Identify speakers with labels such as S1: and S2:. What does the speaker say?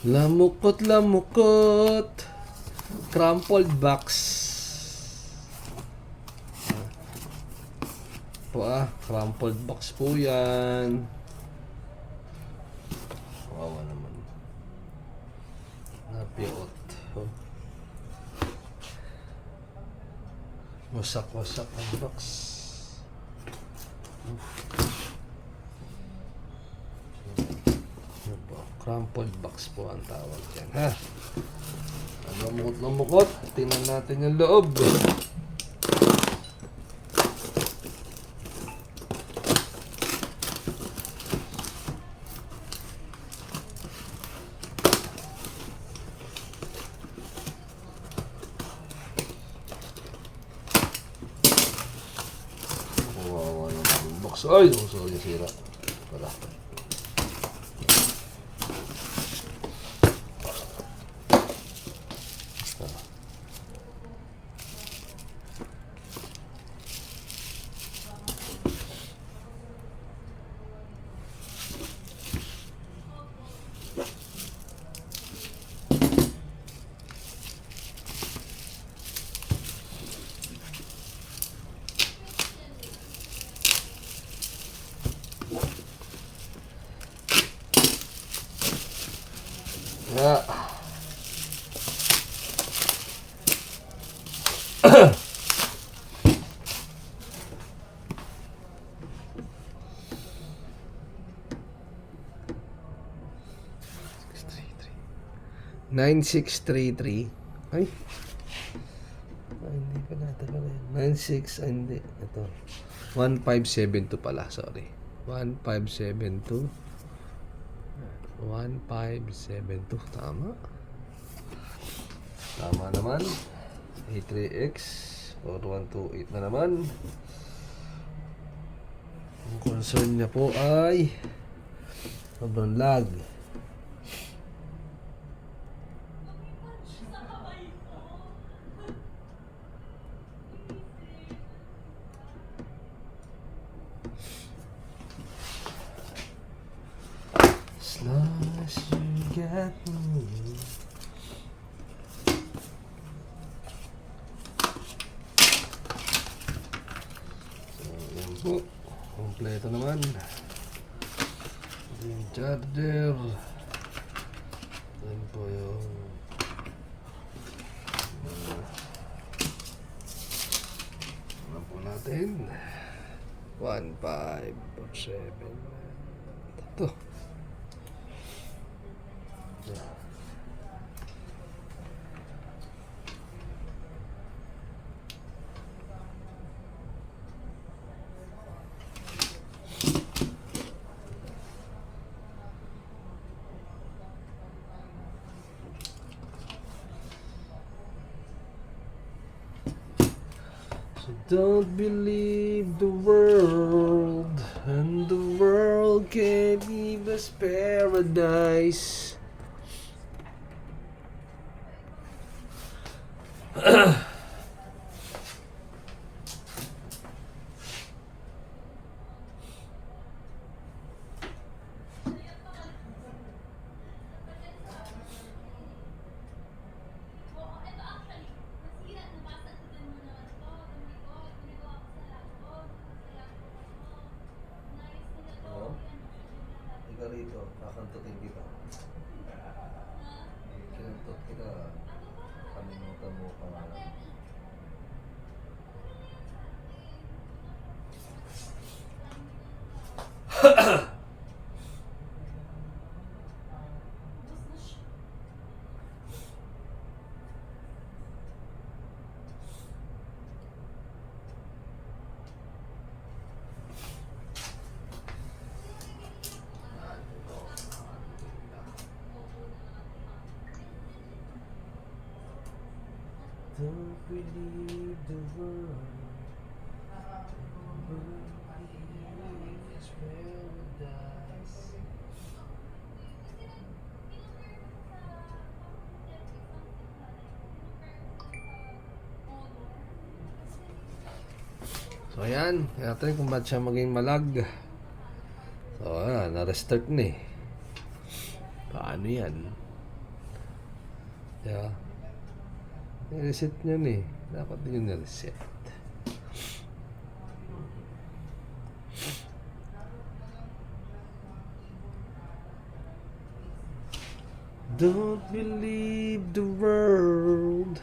S1: Lamukot, lamukot. Crumpled box. Crumpled box po yan. Kawawa naman. Napiot. Wasak-wasak ang box. Crumpled box po ang tawag dyan, ha? Lamukot-lamukot. Tingnan natin yung loob. Kawawa naman yung box. Ay, sorry, sira. Wala. Yeah. Nine six three three. Ay, hindi pa natin pala yun. 96, hindi. Ito. 1572 pala, sorry. 1572. 1572. Tama. Tama naman. A3X. 4128 na naman. Ang concern niya po ay sobrang lag. As long as you get me. So, yan po. Kompleto naman. Yung charger. Yan po yung ano po natin. 1547. Ito. So don't believe the world, and the world can't give us paradise. Ika rito, kakantutin kita. Kinantot kita, kalimutan mo pangalan. Don't believe the world. Is paradise. So ayan, natin kung ba't siya maging malag. So ayan, na-restart na eh. Paano yan? Diba? I-reset nyo eh. Dapat nyo na-reset. Don't believe the world.